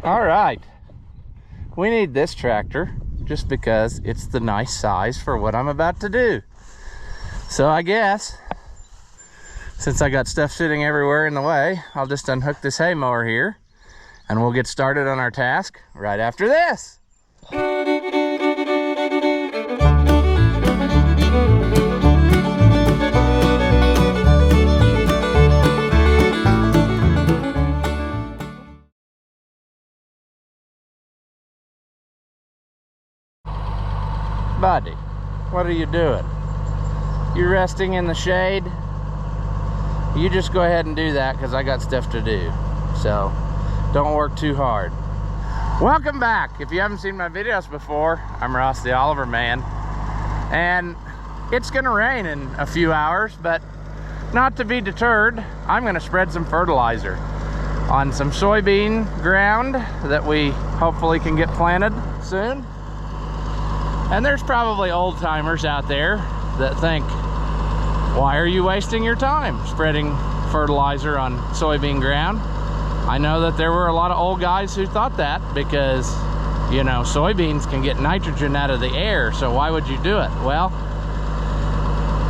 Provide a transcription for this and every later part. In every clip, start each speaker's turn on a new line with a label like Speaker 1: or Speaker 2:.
Speaker 1: All right, we need this tractor just because it's the nice size for what I'm about to do. So I guess, since I got stuff sitting everywhere in the way, I'll just unhook this hay mower here and we'll get started on our task right after this. Buddy, what are you doing? You resting in the shade? You just go ahead and do that because I got stuff to do. So don't work too hard. Welcome back. If you haven't seen my videos before, I'm Ross the Oliver Man. And it's gonna rain in a few hours, but not to be deterred, I'm gonna spread some fertilizer on some soybean ground that we hopefully can get planted soon. And there's probably old timers out there that think, why are you wasting your time spreading fertilizer on soybean ground? I know that there were a lot of old guys who thought that because, you know, soybeans can get nitrogen out of the air, so why would you do it? Well,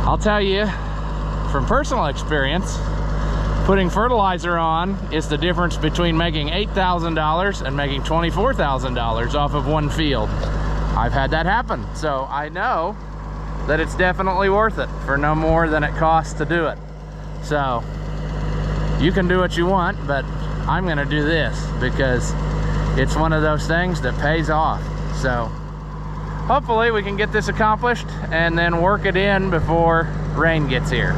Speaker 1: I'll tell you from personal experience, putting fertilizer on is the difference between making $8,000 and making $24,000 off of one field. I've had that happen, so I know that it's definitely worth it for no more than it costs to do it. So you can do what you want, but I'm gonna do this because it's one of those things that pays off. So hopefully we can get this accomplished and then work it in before rain gets here.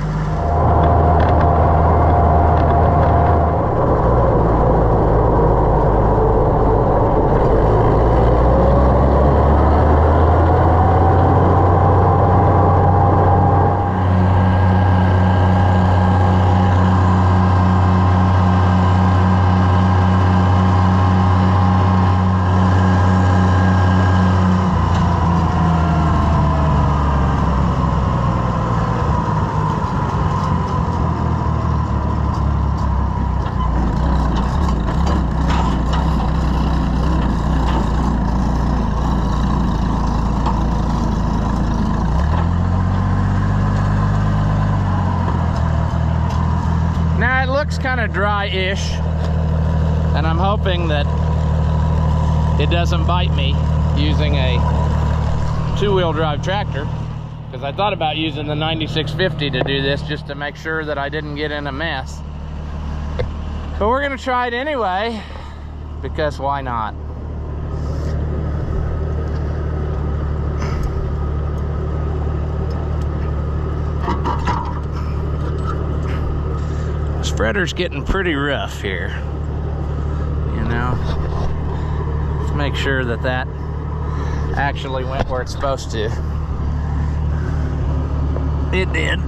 Speaker 1: Kind of dry-ish, and I'm hoping that it doesn't bite me using a two-wheel drive tractor, because I thought about using the 9650 to do this just to make sure that I didn't get in a mess. But we're gonna try it anyway, because why not? Spreader's getting pretty rough here, you know. Let's make sure that that actually went where it's supposed to. It did.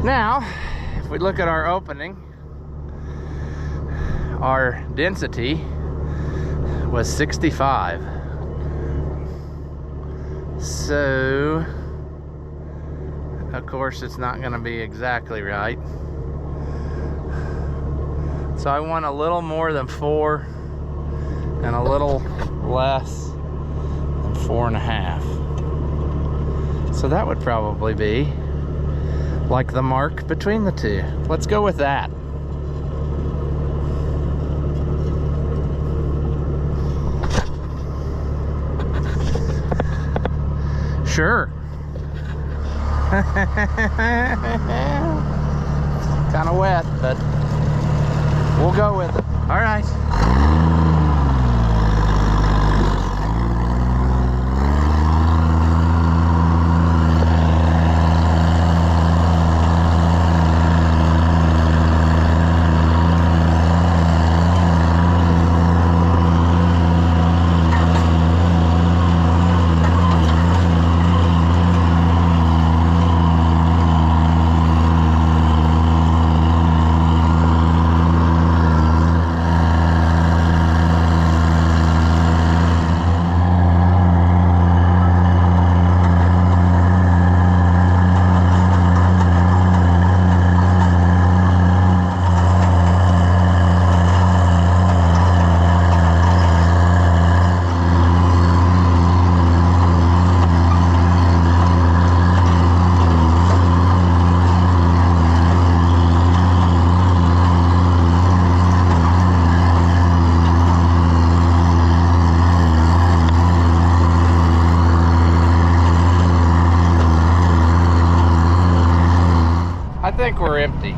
Speaker 1: Now, if we look at our opening, our density was 65. So of course it's not going to be exactly right, so I want a little more than 4 and a little less than 4.5. So that would probably be like the mark between the two. Let's go with that. Sure. Kind of wet, but we'll go with it. All right. we're empty.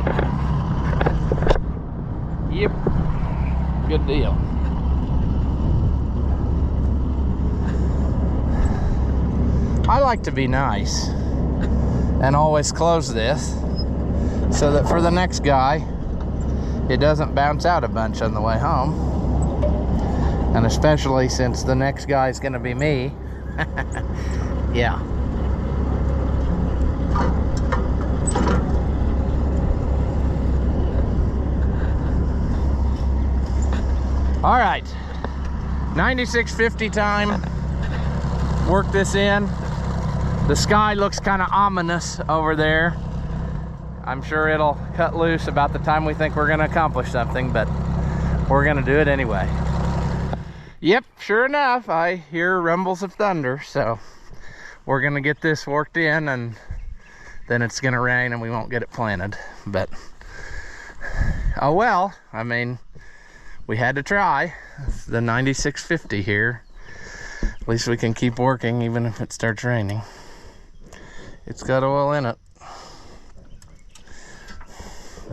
Speaker 1: Yep, good deal. I like to be nice and always close this so that for the next guy, it doesn't bounce out a bunch on the way home. And especially since the next guy is going to be me. Yeah. All right, 9650 time. Work this in. The sky looks kind of ominous over there. I'm sure it'll cut loose about the time we think we're going to accomplish something, but we're going to do it anyway. Yep, sure enough, I hear rumbles of thunder, so we're going to get this worked in, and then it's going to rain and we won't get it planted. But, oh well, I mean, we had to try. It's the 9650 here. At least we can keep working even if it starts raining. It's got oil in it,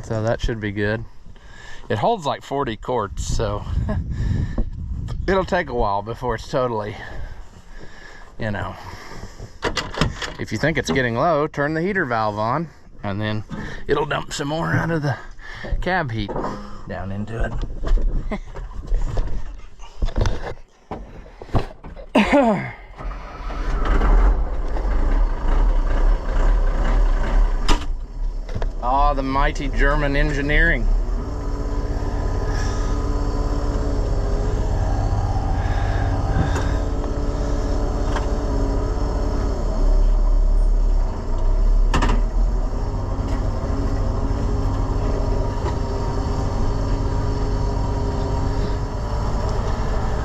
Speaker 1: so that should be good. It holds like 40 quarts, so it'll take a while before it's totally, you know. If you think it's getting low, turn the heater valve on, and then it'll dump some more out of the cab heat down into it. Ah, the mighty German engineering.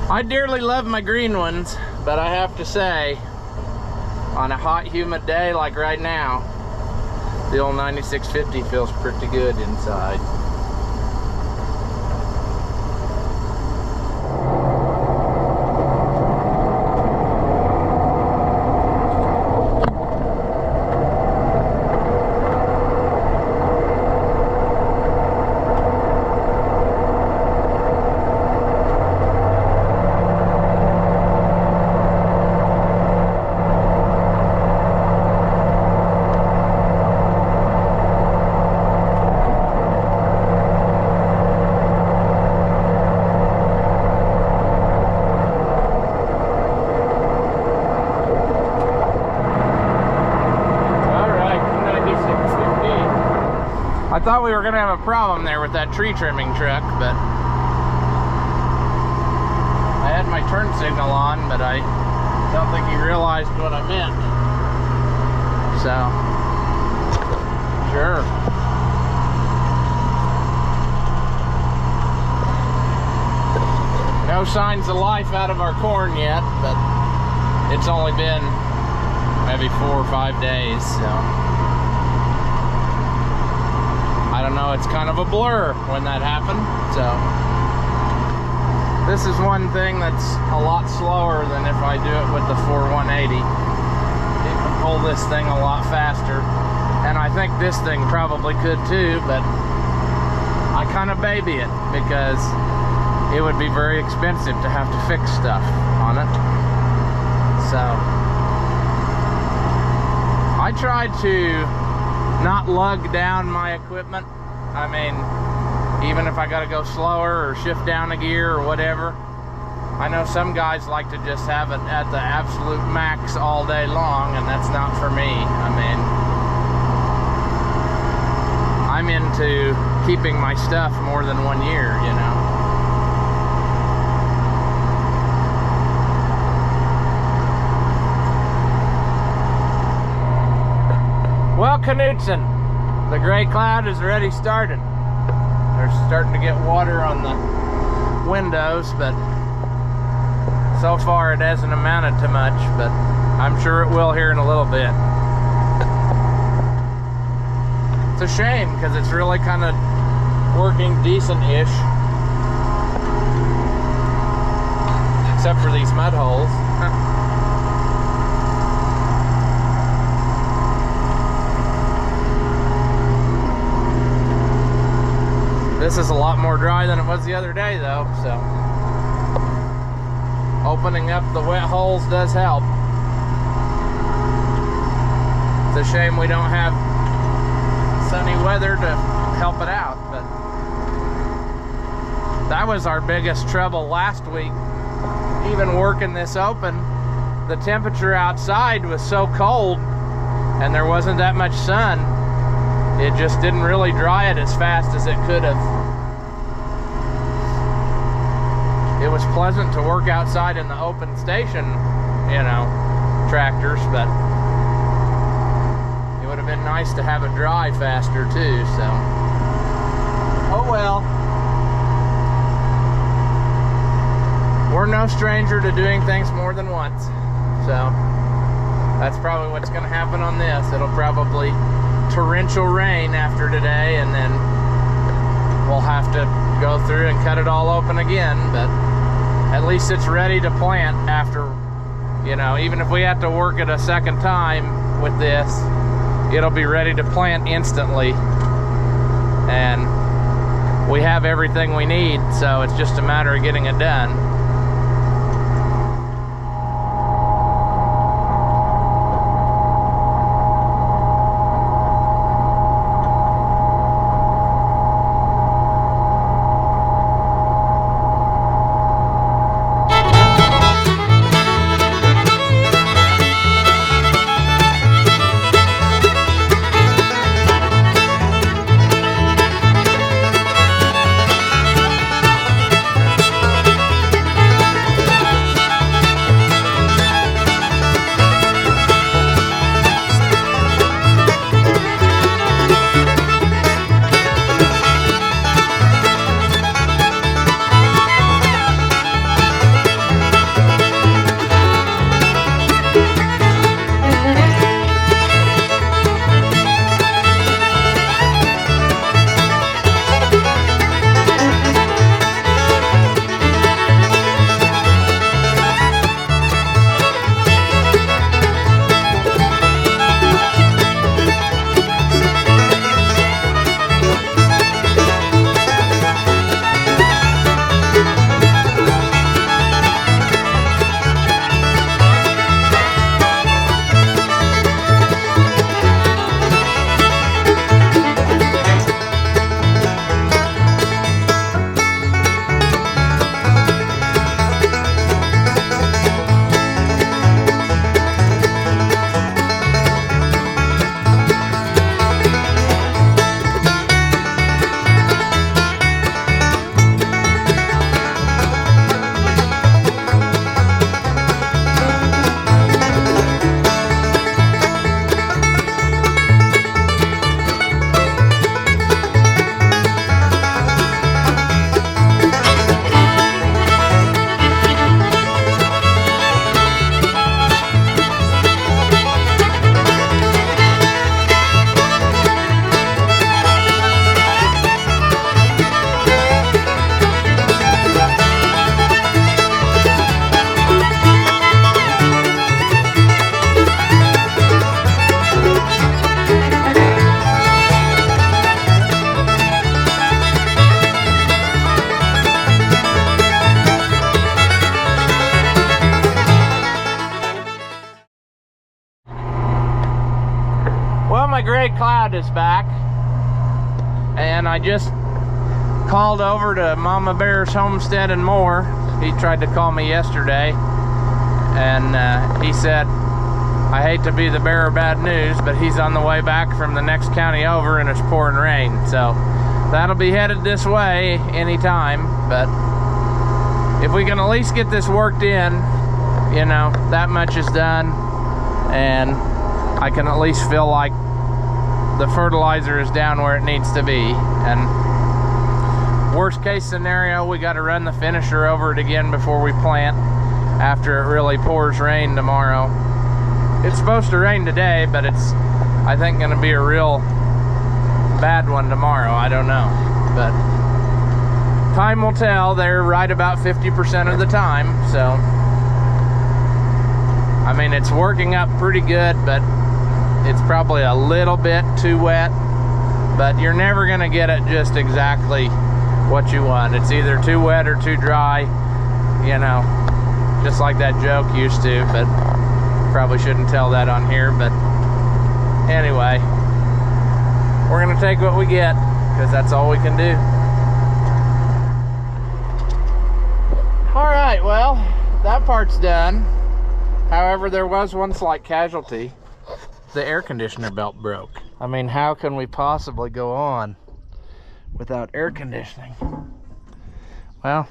Speaker 1: I dearly love my green ones, but I have to say, on a hot, humid day like right now, the old 9650 feels pretty good inside. I thought we were gonna have a problem there with that tree trimming truck, but I had my turn signal on, but I don't think he realized what I meant. So, sure. No signs of life out of our corn yet, but it's only been maybe 4 or 5 days, so I don't know, it's kind of a blur when that happened. So this is one thing that's a lot slower than if I do it with the 4180. It can pull this thing a lot faster, and I think this thing probably could too, but I kind of baby it because it would be very expensive to have to fix stuff on it. So I tried to not lug down my equipment. I mean, even if I gotta go slower or shift down a gear or whatever. I know some guys like to just have it at the absolute max all day long, and that's not for me. I mean, I'm into keeping my stuff more than 1 year, you know. Well, Knutson, the gray cloud is already started. They're starting to get water on the windows, but so far it hasn't amounted to much, but I'm sure it will here in a little bit. It's a shame because it's really kind of working decent-ish, except for these mud holes. This is a lot more dry than it was the other day though, so opening up the wet holes does help. It's a shame we don't have sunny weather to help it out, but that was our biggest trouble last week. Even working this open, the temperature outside was so cold and there wasn't that much sun, it just didn't really dry it as fast as it could have. It was pleasant to work outside in the open station, you know, tractors, but it would have been nice to have it dry faster too, so oh well. We're no stranger to doing things more than once, so that's probably what's going to happen on this. It'll probably torrential rain after today, and then we'll have to go through and cut it all open again, but at least it's ready to plant after, you know, even if we have to work it a second time with this, it'll be ready to plant instantly, and we have everything we need, so it's just a matter of getting it done. Gray cloud is back, and I just called over to Mama Bear's Homestead and More. He tried to call me yesterday, and he said, I hate to be the bearer of bad news, but he's on the way back from the next county over and it's pouring rain, so that'll be headed this way anytime. But if we can at least get this worked in, you know, that much is done, and I can at least feel like the fertilizer is down where it needs to be. And worst case scenario, we got to run the finisher over it again before we plant after it really pours rain tomorrow. It's supposed to rain today, but it's, I think, going to be a real bad one tomorrow. I don't know, but time will tell. They're right about 50% of the time, so I mean, it's working up pretty good, but it's probably a little bit too wet, but you're never gonna get it just exactly what you want. It's either too wet or too dry, you know, just like that joke used to, but probably shouldn't tell that on here. But anyway, we're gonna take what we get, because that's all we can do. All right, well, that part's done. However, there was one slight casualty. The air conditioner belt broke. I mean, how can we possibly go on without air conditioning? Well,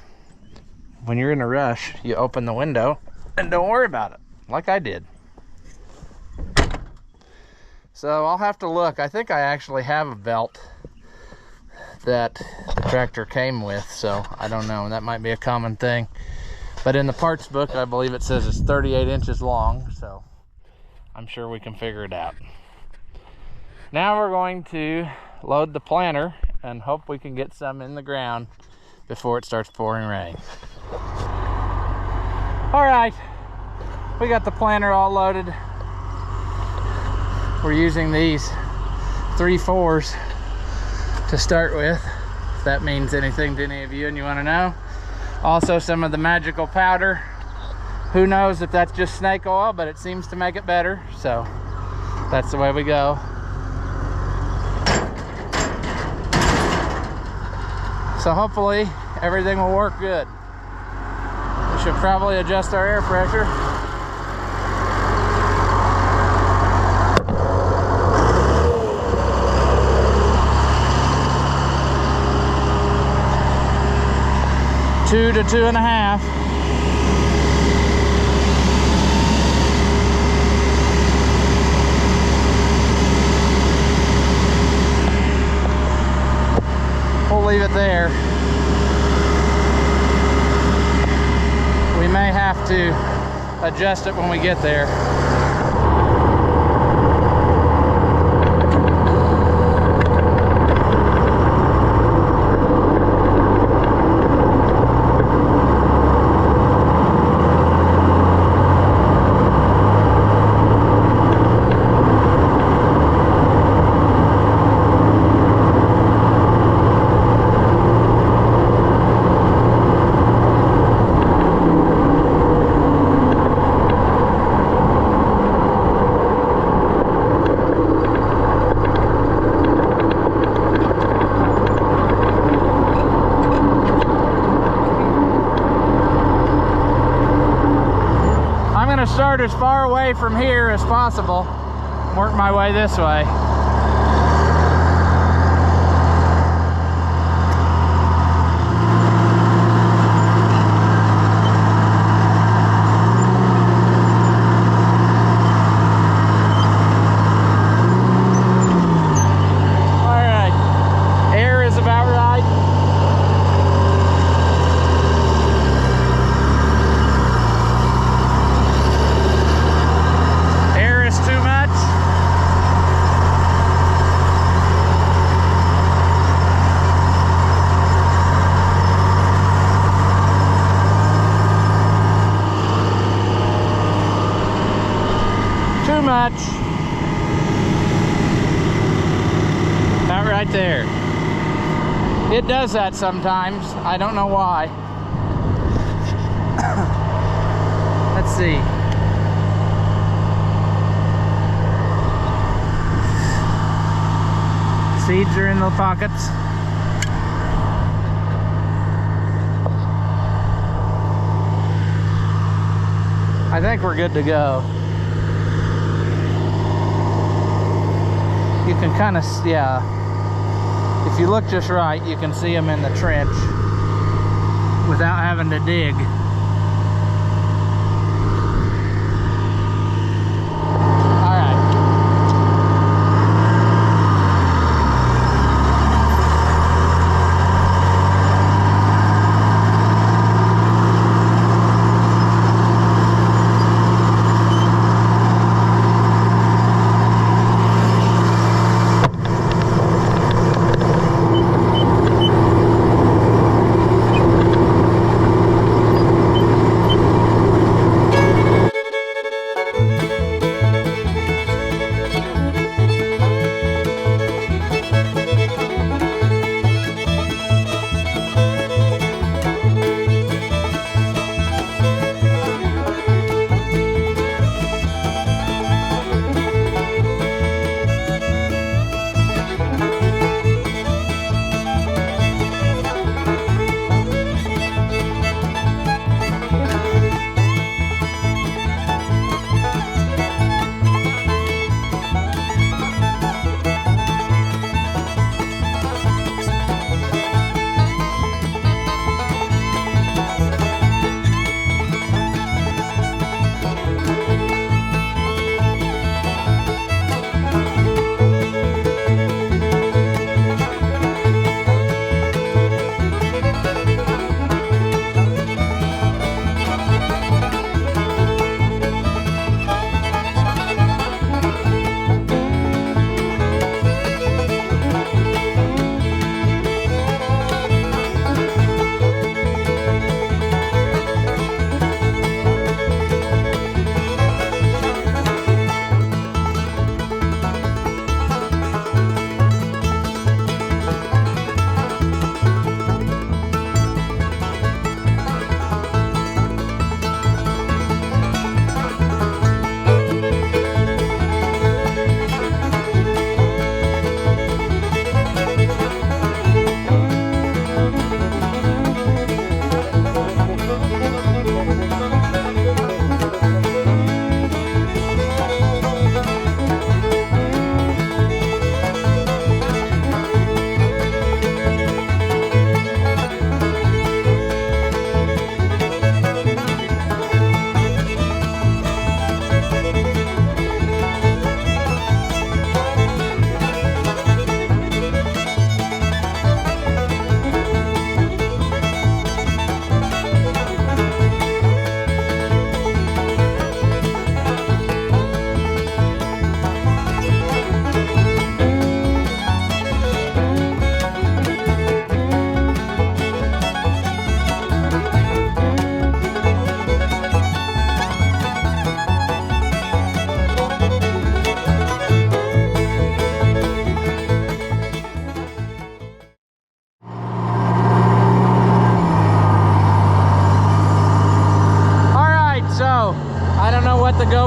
Speaker 1: when you're in a rush, you open the window and don't worry about it, like I did. So I'll have to look. I think I actually have a belt that the tractor came with, so I don't know. That might be a common thing. But in the parts book, I believe it says it's 38 inches long, so I'm sure we can figure it out. Now we're going to load the planter and hope we can get some in the ground before it starts pouring rain. All right, we got the planter all loaded. We're using these 3/4s to start with, if that means anything to any of you and you want to know. Also some of the magical powder. Who knows if that's just snake oil, but it seems to make it better, so that's the way we go. So hopefully everything will work good. We should probably adjust our air pressure. Two to 2.5. We'll leave it there. We may have to adjust it when we get there. Start as far away from here as possible, work my way this way. All right, air is about right. Much. About right there. It does that sometimes. I don't know why. Let's see. Seeds are in the pockets. I think we're good to go. You can kind of, yeah, if you look just right, you can see them in the trench without having to dig. All right.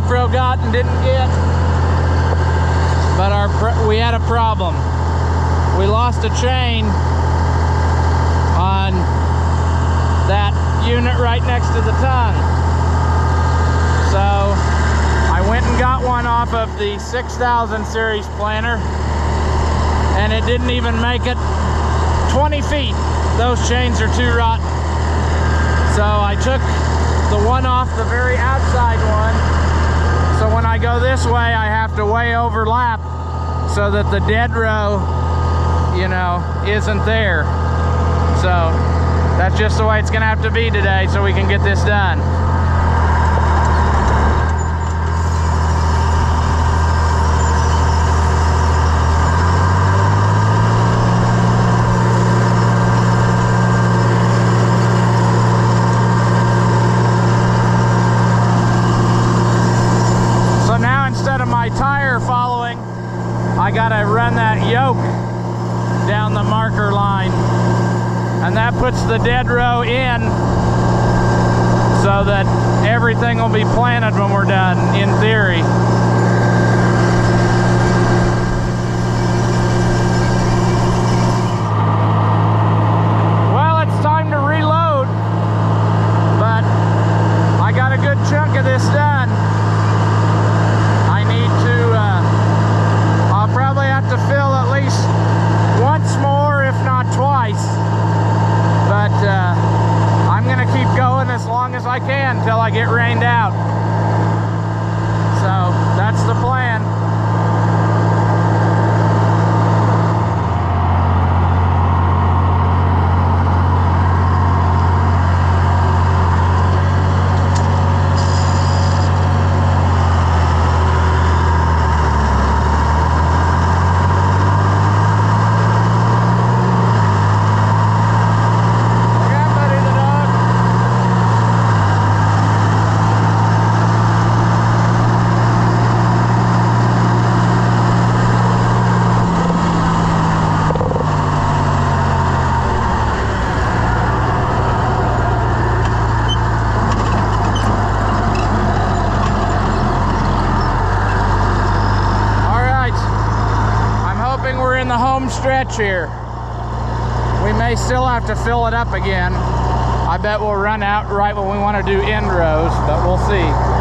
Speaker 1: GoPro got and didn't get. But we had a problem. We lost a chain on that unit right next to the tongue. So I went and got one off of the 6000 series planter, and it didn't even make it 20 feet. Those chains are too rotten. So I took the one off the very outside one. So when I go this way, I have to way overlap so that the dead row, you know, isn't there. So that's just the way it's gonna have to be today so we can get this done. Tire following, I gotta run that yoke down the marker line, and that puts the dead row in so that everything will be planted when we're done, in theory. Well, it's time to reload, but I got a good chunk of this done. To fill at least once more, if not twice, but I'm gonna keep going as long as I can until I get rained out. So that's the plan. Stretch here. We may still have to fill it up again. I bet we'll run out right when we want to do end rows, but we'll see.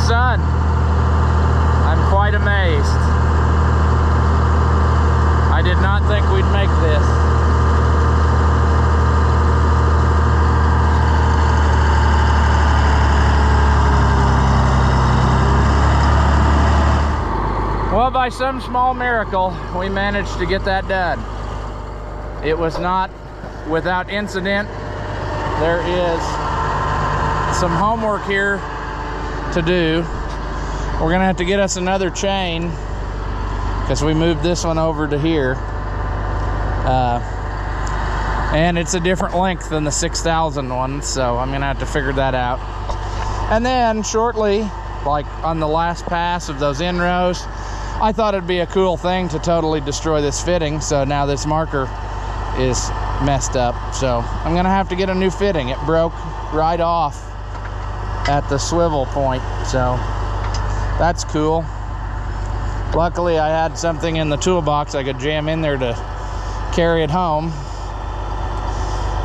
Speaker 1: sun. I'm quite amazed. I did not think we'd make this. Well, by some small miracle, we managed to get that done. It was not without incident. There is some homework here to do. We're gonna have to get us another chain because we moved this one over to here. And it's a different length than the 6,000 one, so I'm gonna have to figure that out. And then shortly, like on the last pass of those inrows, I thought it'd be a cool thing to totally destroy this fitting, so now this marker is messed up. So I'm gonna have to get a new fitting. It broke right off at the swivel point, so that's cool. Luckily I had something in the toolbox I could jam in there to carry it home.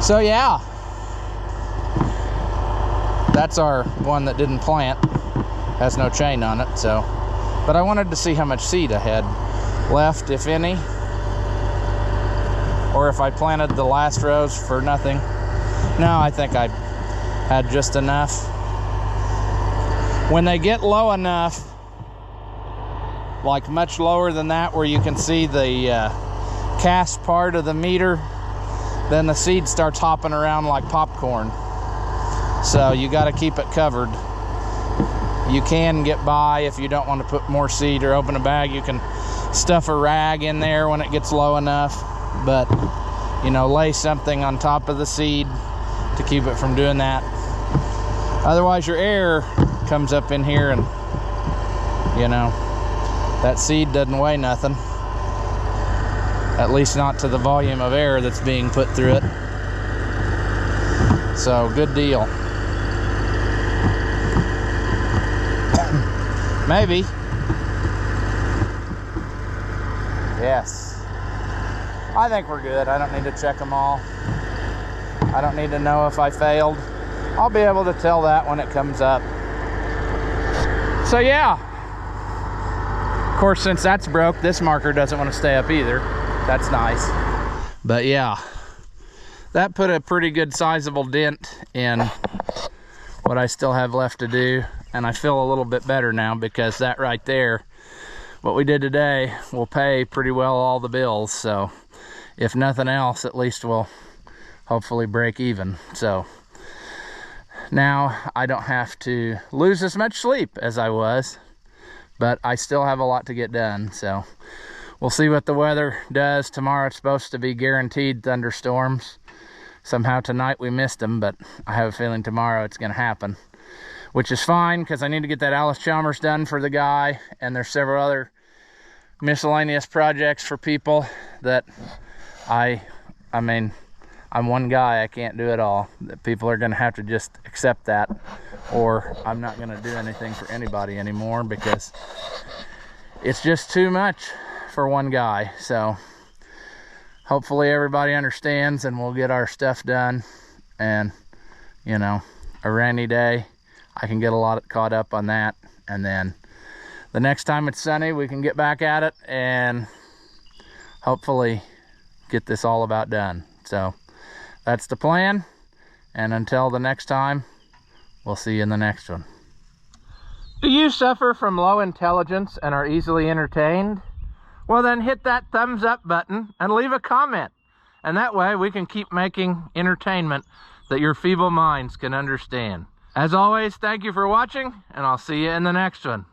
Speaker 1: So yeah, that's our one that didn't plant, has no chain on it. So, but I wanted to see how much seed I had left, if any, or if I planted the last rows for nothing. No, I think I had just enough. When they get low enough, like much lower than that, where you can see the cast part of the meter, then the seed starts hopping around like popcorn. So you got to keep it covered. You can get by if you don't want to put more seed or open a bag. You can stuff a rag in there when it gets low enough, but you know, lay something on top of the seed to keep it from doing that. Otherwise your air comes up in here and, you know, that seed doesn't weigh nothing, at least not to the volume of air that's being put through it. So good deal. Maybe. Yes. I think we're good. I don't need to check them all. I don't need to know if I failed. I'll be able to tell that when it comes up. So yeah. Of course, since that's broke, this marker doesn't want to stay up either. That's nice. But yeah, that put a pretty good sizable dent in what I still have left to do. And I feel a little bit better now, because that right there, what we did today, will pay pretty well all the bills. So if nothing else, at least we'll hopefully break even. So now I don't have to lose as much sleep as I was, but I still have a lot to get done. So we'll see what the weather does. Tomorrow it's supposed to be guaranteed thunderstorms. Somehow tonight we missed them, but I have a feeling tomorrow it's gonna happen, which is fine, because I need to get that Alice Chalmers done for the guy, and there's several other miscellaneous projects for people that I mean, I'm one guy, I can't do it all. People are gonna have to just accept that, or I'm not gonna do anything for anybody anymore, because it's just too much for one guy. So hopefully everybody understands, and we'll get our stuff done. And you know, a rainy day, I can get a lot caught up on that, and then the next time it's sunny, we can get back at it and hopefully get this all about done. So that's the plan, and until the next time, we'll see you in the next one. Do you suffer from low intelligence and are easily entertained? Well, then hit that thumbs up button and leave a comment, and that way we can keep making entertainment that your feeble minds can understand. As always, thank you for watching, and I'll see you in the next one.